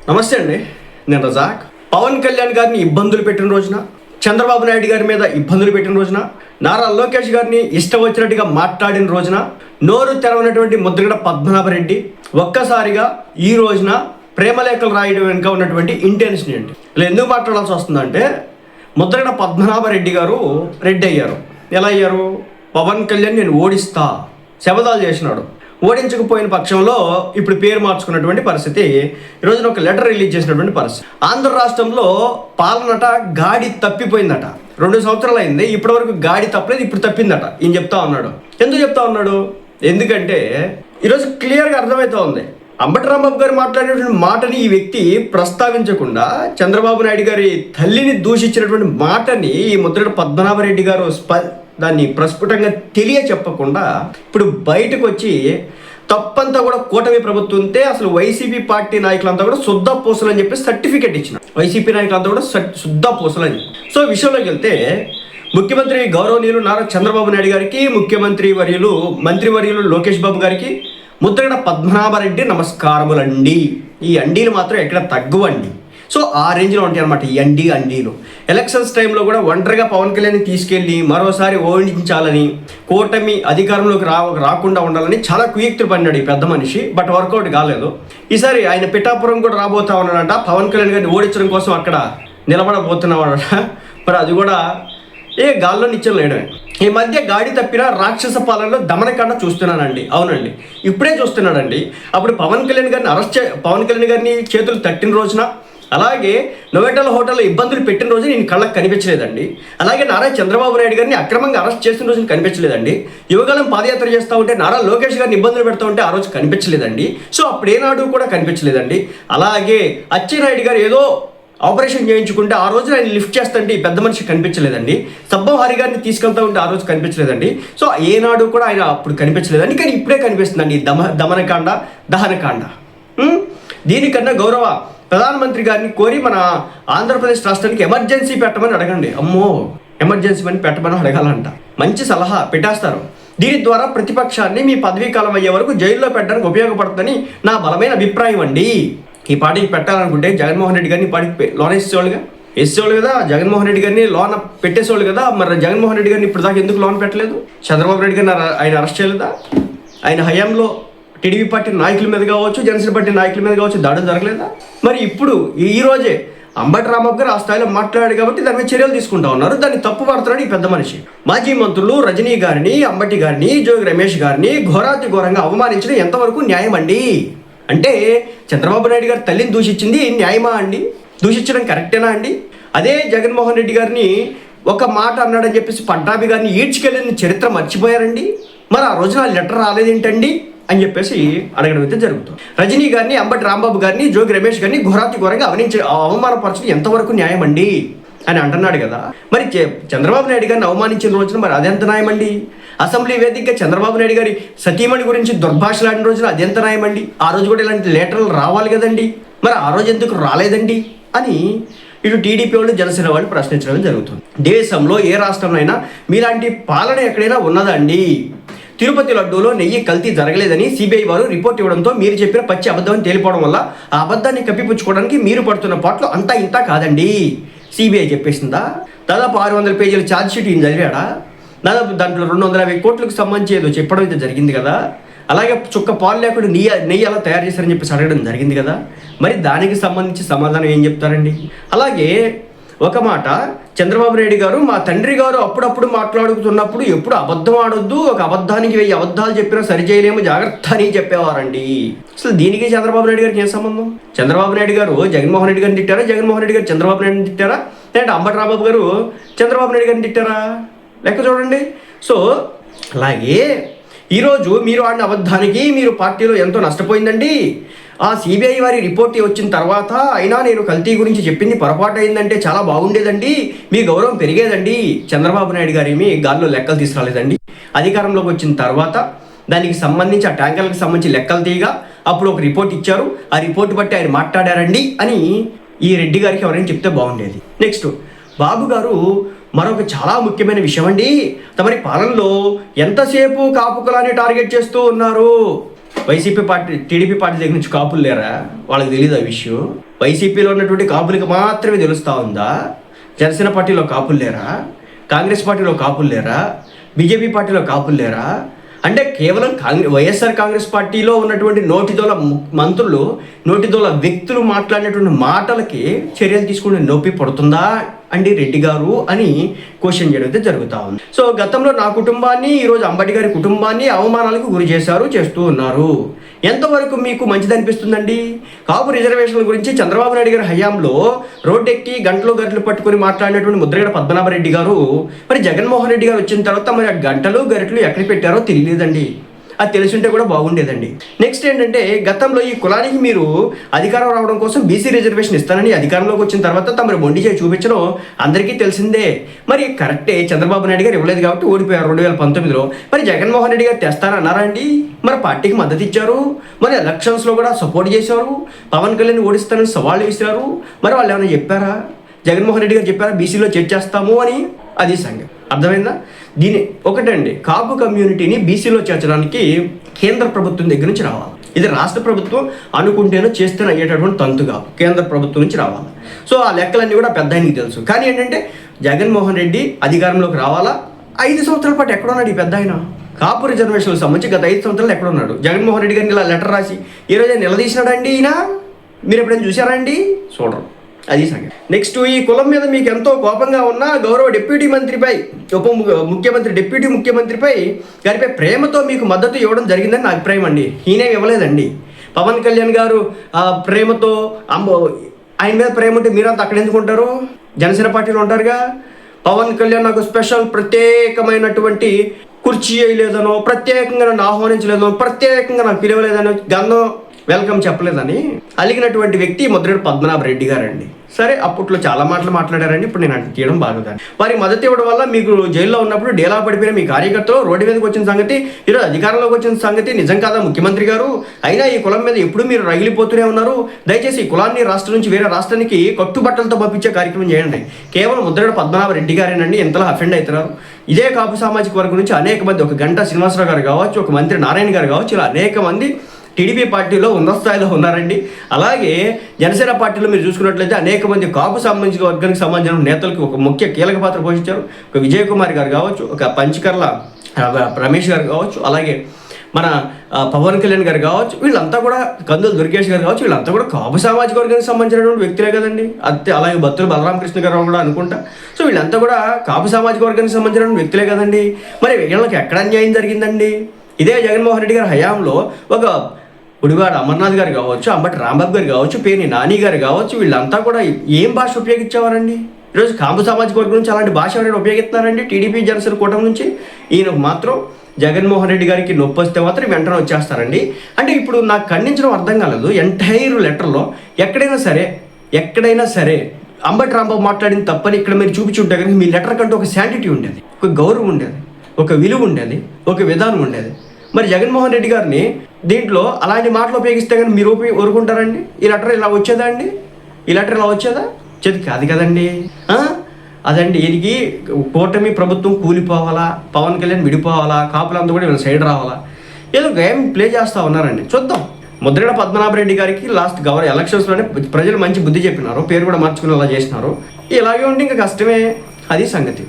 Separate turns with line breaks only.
నమస్తే అండి, నేను రజాక్. పవన్ కళ్యాణ్ గారిని ఇబ్బందులు పెట్టిన రోజున, చంద్రబాబు నాయుడు గారి మీద ఇబ్బందులు పెట్టిన రోజున, నారా లోకేష్ గారిని ఇష్టం వచ్చినట్టుగా మాట్లాడిన రోజున నోరు తెరవనటువంటి ముద్రగడ పద్మనాభరెడ్డి ఒక్కసారిగా ఈ రోజున ప్రేమలేఖలు రాయడం వెనుక ఉన్నటువంటి ఇంటెన్షన్ ఏంటి? ఇలా ఎందుకు మాట్లాడాల్సి వస్తుందంటే, ముద్రగడ పద్మనాభరెడ్డి గారు రెడ్డి అయ్యారు. ఎలా అయ్యారు? పవన్ కళ్యాణ్ నేను ఓడిస్తా శపథాలు చేసినాడు. ఓడించకపోయిన పక్షంలో ఇప్పుడు పేరు మార్చుకున్నటువంటి పరిస్థితి. ఈరోజున ఒక లెటర్ రిలీజ్ చేసినటువంటి పరిస్థితి. ఆంధ్ర రాష్ట్రంలో పాలనట గాడి తప్పిపోయిందట. 2 సంవత్సరాలు అయింది, ఇప్పటి వరకు గాడి తప్పలేదు, ఇప్పుడు తప్పిందట. ఈయన చెప్తా ఉన్నాడు. ఎందుకు చెప్తా ఉన్నాడు? ఎందుకంటే ఈరోజు క్లియర్గా అర్థమవుతా ఉంది. అంబటి రాంబాబు గారు మాట్లాడినటువంటి మాటని ఈ వ్యక్తి ప్రస్తావించకుండా, చంద్రబాబు నాయుడు గారి తల్లిని దూషించినటువంటి మాటని ఈ ముద్రగడ పద్మనాభరెడ్డి గారు దాన్ని ప్రస్ఫుటంగా చెప్పకుండా ఇప్పుడు బయటకు వచ్చి తప్పంతా కూడా కూటమి ప్రభుత్వంతే, అసలు వైసీపీ పార్టీ నాయకులంతా కూడా శుద్ధ పూసలు అని చెప్పి సర్టిఫికెట్ ఇచ్చిన వైసీపీ నాయకులంతా కూడా శుద్ధ పూసలు అని. సో విషయంలోకి వెళ్తే, ముఖ్యమంత్రి గౌరవనీయులు నారా చంద్రబాబు నాయుడు గారికి, మంత్రివర్యులు లోకేష్ బాబు గారికి, ముద్రగడ పద్మనాభరెడ్డి నమస్కారములండి. ఈ అండీలు మాత్రం ఎక్కడ తగ్గువండి. సో ఆ రేంజ్లో ఉంటాయి అనమాట ఈ అండీలు. ఎలక్షన్స్ టైంలో కూడా ఒంటరిగా పవన్ కళ్యాణ్ తీసుకెళ్ళి మరోసారి ఓడించాలని, కూటమి అధికారంలోకి రాకుండా ఉండాలని చాలా కుయుక్తులు పడినాడు ఈ పెద్ద మనిషి. బట్ వర్కౌట్ కాలేదు. ఈసారి ఆయన పిఠాపురం కూడా రాబోతా ఉన్నాడంట. పవన్ కళ్యాణ్ గారిని ఓడించడం కోసం అక్కడ నిలబడబోతున్నాడట. మరి అది కూడా గాల్లో నిత్యం లేడమే. ఈ మధ్య గాడి తప్పిన రాక్షస పాలనలో దమనకాండ చూస్తున్నానండి. అవునండి, ఇప్పుడే చూస్తున్నాడండి. అప్పుడు పవన్ కళ్యాణ్ గారిని చేతులు తట్టిన రోజున, అలాగే నోవెటల్ హోటల్లో ఇబ్బందులు పెట్టిన రోజు నేను కళ్ళకు కనిపించలేదండి. అలాగే నారా చంద్రబాబు నాయుడు గారిని అక్రమంగా అరెస్ట్ చేసిన రోజున కనిపించలేదండి. యువగలం పాదయాత్ర చేస్తూ ఉంటే నారా లోకేష్ గారిని ఇబ్బందులు పెడతా ఉంటే ఆ రోజు కనిపించలేదండి. సో అప్పుడేనాడు కూడా కనిపించలేదండి. అలాగే అచ్చెన్నాయుడు గారు ఏదో ఆపరేషన్ చేయించుకుంటే ఆ రోజు ఆయన లిఫ్ట్ చేస్తుంటే ఈ పెద్ద మనిషి కనిపించలేదండి. సబ్బం హరి గారిని తీసుకెళ్తా ఉంటే ఆ రోజు కనిపించలేదండి. సో ఏనాడు కూడా ఆయన అప్పుడు కనిపించలేదండి. కానీ ఇప్పుడే కనిపిస్తుందండి దమనకాండ, దహనకాండ. దీనికన్నా గౌరవ ప్రధానమంత్రి గారిని కోరి మన ఆంధ్రప్రదేశ్ రాష్ట్రానికి ఎమర్జెన్సీ పెట్టమని అడగండి. అమ్మో, ఎమర్జెన్సీ అని పెట్టమని అడగాలంట. మంచి సలహా పెట్టేస్తారు. దీని ద్వారా ప్రతిపక్షాన్ని మీ పదవీ కాలం అయ్యే వరకు జైల్లో పెట్టడానికి ఉపయోగపడుతుందని నా బలమైన అభిప్రాయం అండి. ఈ పార్టీకి పెట్టాలనుకుంటే జగన్మోహన్ రెడ్డి గారిని పార్టీకి లోన్ వేసేవాళ్ళు కదా. జగన్మోహన్ రెడ్డి గారిని లోన్ పెట్టేసేవాళ్ళు కదా. మరి జగన్మోహన్ రెడ్డి గారిని ఇప్పుడు దాకా ఎందుకు లోన్ పెట్టలేదు? చంద్రబాబు నాయుడు గారిని ఆయన అరెస్ట్ చేయలేదా? ఆయన హయాంలో టీడీపీ పార్టీ నాయకుల మీద కావచ్చు, జనసేన పార్టీ నాయకుల మీద కావచ్చు దాడులు జరగలేదా? మరి ఇప్పుడు ఈ రోజే అంబటి రాంబాబు గారు ఆ స్థాయిలో మాట్లాడాడు కాబట్టి దాని మీద చర్యలు తీసుకుంటా ఉన్నారు. దాన్ని తప్పు పడుతున్నాడు ఈ పెద్ద మనిషి. మాజీ మంత్రులు రజనీ గారిని, అంబటి గారిని, జోగి రమేష్ గారిని ఘోరంగా అవమానించడం ఎంతవరకు న్యాయం అండి? అంటే చంద్రబాబు నాయుడు గారి తల్లిని దూషించింది న్యాయమా అండి? దూషించడం కరెక్టేనా అండి? అదే జగన్మోహన్ రెడ్డి గారిని ఒక మాట అన్నాడని చెప్పేసి పట్టాభి గారిని ఈడ్చుకెళ్ళిన చరిత్ర మర్చిపోయారండి. మరి ఆ రోజున లెటర్ రాలేదేంటండి అని చెప్పేసి అడగడం అయితే జరుగుతుంది. రజనీ గారిని, అంబటి రాంబాబు గారిని, జోగి రమేష్ గారిని ఘోరంగా అవమానపరచడం ఎంతవరకు న్యాయం అండి అని అంటున్నాడు కదా. మరి చంద్రబాబు నాయుడు గారిని అవమానించిన రోజున మరి అదెంత న్యాయం అండి? అసెంబ్లీ వేదికగా చంద్రబాబు నాయుడు గారి సతీమణి గురించి దుర్భాషలాడిన రోజున అదెంత న్యాయం అండి? ఆ రోజు కూడా ఇలాంటి లెటర్లు రావాలి కదండి. మరి ఆ రోజు ఎందుకు రాలేదండి అని ఇటు టీడీపీ వాళ్ళు, జనసేన వాళ్ళు ప్రశ్నించడం జరుగుతుంది. దేశంలో ఏ రాష్ట్రంలో అయినా మీలాంటి పాలన ఎక్కడైనా ఉన్నదా అండి? తిరుపతి లడ్డూలో నెయ్యి కల్తీ జరగలేదని సిబిఐ వారు రిపోర్ట్ ఇవ్వడంతో మీరు చెప్పిన పచ్చి అబద్ధం తేలిపోవడం వల్ల ఆ అబద్ధాన్ని కప్పిపుచ్చుకోవడానికి మీరు పడుతున్న పాటలు అంతా ఇంత కాదండి. సిబిఐ చెప్పేసిందా? దాదాపు 600 పేజీల ఛార్జ్షీట్ ఈయన చదివాడా? దాదాపు దాంట్లో 250 కోట్లకు సంబంధించి ఏదో చెప్పడం అయితే జరిగింది కదా. అలాగే చుక్క పాలు లేకుండా నెయ్యి అలా తయారు చేశారని చెప్పేసి అడగడం జరిగింది కదా. మరి దానికి సంబంధించి సమాధానం ఏం చెప్తారండి? అలాగే ఒక మాట, చంద్రబాబు నాయుడు గారు మా తండ్రి గారు అప్పుడప్పుడు మాట్లాడుతున్నప్పుడు ఎప్పుడు అబద్ధం ఆడొద్దు, ఒక అబద్ధానికి 1000 అబద్ధాలు చెప్పినా సరిచేయలేము, జాగ్రత్త అని చెప్పేవారండి. అసలు దీనికి చంద్రబాబు నాయుడు గారికి ఏం సంబంధం? చంద్రబాబు నాయుడు గారు జగన్మోహన్ రెడ్డి గారిని తిట్టారా? జగన్మోహన్ రెడ్డి గారు చంద్రబాబు నాయుడుని తిట్టారా? లేదంటే అంబటి రాంబాబు గారు చంద్రబాబు నాయుడు గారిని తిట్టారా? లెక్క చూడండి. సో అలాగే ఈరోజు మీరు ఆడిన అబద్ధానికి మీరు పార్టీలో ఎంతో నష్టపోయిందండి. ఆ సిబిఐ వారి రిపోర్ట్ వచ్చిన తర్వాత అయినా నేను కల్తీ గురించి చెప్పింది పొరపాటు అయిందంటే చాలా బాగుండేదండి, మీ గౌరవం పెరిగేదండి. చంద్రబాబు నాయుడు గారు ఏమి గాల్లో లెక్కలు తీసుకురాలేదండి. అధికారంలోకి వచ్చిన తర్వాత దానికి సంబంధించి ఆ ట్యాంకర్లకు సంబంధించి లెక్కలు తీయగా అప్పుడు ఒక రిపోర్ట్ ఇచ్చారు. ఆ రిపోర్ట్ బట్టి ఆయన మాట్లాడారండి అని ఈ రెడ్డి గారికి ఎవరైనా చెప్తే బాగుండేది. నెక్స్ట్ బాబు గారు మరొక చాలా ముఖ్యమైన విషయం అండి. తమరి పాలనలో ఎంతసేపు కాపు కులాన్ని టార్గెట్ చేస్తూ ఉన్నారు. వైసీపీ పార్టీ, టీడీపీ పార్టీ దగ్గర నుంచి కాపులు లేరా? వాళ్ళకి తెలియదు ఆ విషయం. వైసీపీలో ఉన్నటువంటి కాపులకి మాత్రమే తెలుస్తూ ఉందా? జనసేన పార్టీలో కాపులు లేరా? కాంగ్రెస్ పార్టీలో కాపులు లేరా? బీజేపీ పార్టీలో కాపులు లేరా? అంటే కేవలం వైఎస్ఆర్ కాంగ్రెస్ పార్టీలో ఉన్నటువంటి నోటిదోల మంత్రులు, నోటిదోల వ్యక్తులు మాట్లాడినటువంటి మాటలకి చర్యలు తీసుకునే నొప్పి పడుతుందా అండి రెడ్డి గారు అని క్వశ్చన్ చేయడం అయితే జరుగుతూ ఉంది. సో గతంలో నా కుటుంబాన్ని, ఈరోజు అంబటి గారి కుటుంబాన్ని అవమానాలకు గురి చేస్తూ ఉన్నారు. ఎంతవరకు మీకు మంచిది అనిపిస్తుందండి? కాపు రిజర్వేషన్ల గురించి చంద్రబాబు నాయుడు గారి హయాంలో రోడ్డెక్కి గంటలు పట్టుకొని మాట్లాడినటువంటి ముద్రగడ పద్మనాభరెడ్డి గారు మరి జగన్మోహన్ రెడ్డి గారు వచ్చిన తర్వాత మరి ఆ గంటలు గరిటలు ఎక్కడ పెట్టారో తెలియలేదండి. అది తెలిసింటే కూడా బాగుండేదండి. నెక్స్ట్ ఏంటంటే, గతంలో ఈ కులానికి మీరు అధికారం రావడం కోసం బీసీ రిజర్వేషన్ ఇస్తానని అధికారంలోకి వచ్చిన తర్వాత తమరు మొండి చేయి చూపించడం అందరికీ తెలిసిందే. మరి కరెక్టే, చంద్రబాబు నాయుడు గారు ఇవ్వలేదు కాబట్టి ఓడిపోయారు 2019లో. మరి జగన్మోహన్ రెడ్డి గారు తెస్తారన్నారా అండి? మరి పార్టీకి మద్దతు ఇచ్చారు, మరి ఎలక్షన్స్లో కూడా సపోర్ట్ చేశారు, పవన్ కళ్యాణ్ ఓడిస్తానని సవాళ్ళు విసిరారు. మరి వాళ్ళు ఏమైనా చెప్పారా? జగన్మోహన్ రెడ్డి గారు చెప్పారా బీసీలో చేర్చేస్తాము అని? అది సంగతి అర్థమైందా? దీని ఒకటండి, కాపు కమ్యూనిటీని బీసీలో చేర్చడానికి కేంద్ర ప్రభుత్వం దగ్గర నుంచి రావాలి. ఇది రాష్ట్ర ప్రభుత్వం అనుకుంటేనో చేస్తేనే అయ్యేటటువంటి తంతుగా కేంద్ర ప్రభుత్వం నుంచి రావాలి. సో ఆ లెక్కలన్నీ కూడా పెద్ద ఆయనకి తెలుసు. కానీ ఏంటంటే, జగన్మోహన్ రెడ్డి అధికారంలోకి రావాలా? 5 సంవత్సరాల పాటు ఎక్కడున్నాడు ఈ పెద్ద ఆయన? కాపు రిజర్వేషన్లకు సంబంధించి గత 5 సంవత్సరాలు ఎక్కడున్నాడు? జగన్మోహన్ రెడ్డి గారిని ఇలా లెటర్ రాసి ఈరోజు నిలదీసినాడండి ఈయన? మీరు ఎప్పుడైనా చూసారా అండి? చూడరు. అది సంగతి. నెక్స్ట్, ఈ కులం మీద మీకు ఎంతో కోపంగా ఉన్న గౌరవ డిప్యూటీ మంత్రిపై, డిప్యూటీ ముఖ్యమంత్రిపై గారిపై ప్రేమతో మీకు మద్దతు ఇవ్వడం జరిగిందని నా అభిప్రాయం అండి. ఈయనేమి ఇవ్వలేదండి. పవన్ కళ్యాణ్ గారు ప్రేమతో ఆయన మీద ప్రేమ ఉంటే మీరంతా అక్కడ ఎందుకుంటారు? జనసేన పార్టీలో ఉంటారుగా. పవన్ కళ్యాణ్ నాకు స్పెషల్ ప్రత్యేకమైనటువంటి కుర్చీ వేయలేదనో, ప్రత్యేకంగా నన్ను ఆహ్వానించలేదనో, ప్రత్యేకంగా నాకు పిలవలేదనో, గంధం వెల్కమ్ చెప్పలేదని అలిగినటువంటి వ్యక్తి ముద్రగడ పద్మనాభరెడ్డి గారండి. సరే, అప్పట్లో చాలా మాటలు మాట్లాడారండి. ఇప్పుడు నేను అంటే తీయడం బాగుందని వారి మద్దతు ఇవ్వడం వల్ల మీకు జైల్లో ఉన్నప్పుడు డేలా పడిపోయిన మీ కార్యకర్తలు రోడ్డు మీదకి వచ్చిన సంగతి, ఈరోజు అధికారంలోకి వచ్చిన సంగతి నిజం కాదా ముఖ్యమంత్రి గారు? అయినా ఈ కులం మీద ఎప్పుడు మీరు రగిలిపోతూనే ఉన్నారు. దయచేసి ఈ కులాన్ని రాష్ట్రం నుంచి వేరే రాష్ట్రానికి కట్టుబట్టలతో పంపించే కార్యక్రమం చేయండి. కేవలం ముద్రగడ పద్మనాభరెడ్డి గారేనండి ఎంతలా అఫెండ్ అవుతున్నారు. ఇదే కాపు సామాజిక వర్గం నుంచి అనేక మంది, ఒక గంటా శ్రీనివాసరావు గారు కావచ్చు, ఒక మంత్రి నారాయణ గారు కావచ్చు, ఇలా అనేక మంది టీడీపీ పార్టీలో ఉన్నత స్థాయిలో ఉన్నారండి. అలాగే జనసేన పార్టీలో మీరు చూసుకున్నట్లయితే అనేక మంది కాపు సంబంధించిన వర్గానికి సంబంధించిన నేతలకు ఒక ముఖ్య కీలక పాత్ర పోషించారు. ఒక విజయ్ కుమార్ గారు కావచ్చు, ఒక పంచకర్ల రమేష్ గారు కావచ్చు, అలాగే మన పవన్ కళ్యాణ్ గారు కావచ్చు, వీళ్ళంతా కూడా కందులు దుర్గేష్ గారు కావచ్చు, వీళ్ళంతా కూడా కాపు సామాజిక వర్గానికి సంబంధించినటువంటి వ్యక్తులే కదండి. అంతే, అలాగే బత్తుల బలరామకృష్ణ గారు కూడా అనుకుంటా. సో వీళ్ళంతా కూడా కాపు సామాజిక వర్గానికి సంబంధించినటువంటి వ్యక్తులే కదండి. మరి వీళ్ళకి ఎక్కడ అన్యాయం జరిగిందండి? ఇదే జగన్మోహన్ రెడ్డి గారి హయాంలో ఒక గుడివాడ అమర్నాథ్ గారు కావచ్చు, అంబటి రాంబాబు గారు కావచ్చు, పేర్ని నాని గారు కావచ్చు, వీళ్ళంతా కూడా ఏం భాష ఉపయోగించేవారండి? ఈరోజు కాపు సామాజిక వర్గం నుంచి అలాంటి భాష ఎవరైనా ఉపయోగిస్తున్నారండి? టీడీపీ జనసేన కూటమి నుంచి ఈయన మాత్రం జగన్మోహన్ రెడ్డి గారికి నొప్పి వస్తే మాత్రం వెంటనే వచ్చేస్తారండి. అంటే ఇప్పుడు నాకు ఖండించడం అర్థం కాలేదు. ఎంటైర్ లెటర్లో ఎక్కడైనా సరే అంబటి రాంబాబు మాట్లాడిన తప్పని ఇక్కడ మీరు చూపించుంటే కనుక మీ లెటర్ కంటే ఒక శాంటిటీ ఉండేది, ఒక గౌరవం ఉండేది, ఒక విలువ ఉండేది, ఒక విధానం ఉండేది. మరి జగన్మోహన్ రెడ్డి గారిని దీంట్లో అలాంటి మాటలు ఉపయోగిస్తే కానీ మీరు ఊరుకుంటారండి? ఈ లెటర్ ఇలా వచ్చేదా అండి? ఈ లెటర్ ఇలా వచ్చేదా? వచ్చేది కాదు కదండి. అదండి, దీనికి కూటమి ప్రభుత్వం కూలిపోవాలా, పవన్ కళ్యాణ్ విడిపోవాలా, కాపులంతా కూడా వీళ్ళ సైడ్ రావాలా, ఏదో గేమ్ ప్లే చేస్తూ ఉన్నారండి. చూద్దాం. ముద్రగడ పద్మనాభరెడ్డి గారికి లాస్ట్ ఎలక్షన్స్లోనే ప్రజలు మంచి బుద్ధి చెప్పినారు, పేరు కూడా మార్చుకునేలా చేసినారు. ఇలాగే ఉంటే ఇంకా కష్టమే. అది సంగతి.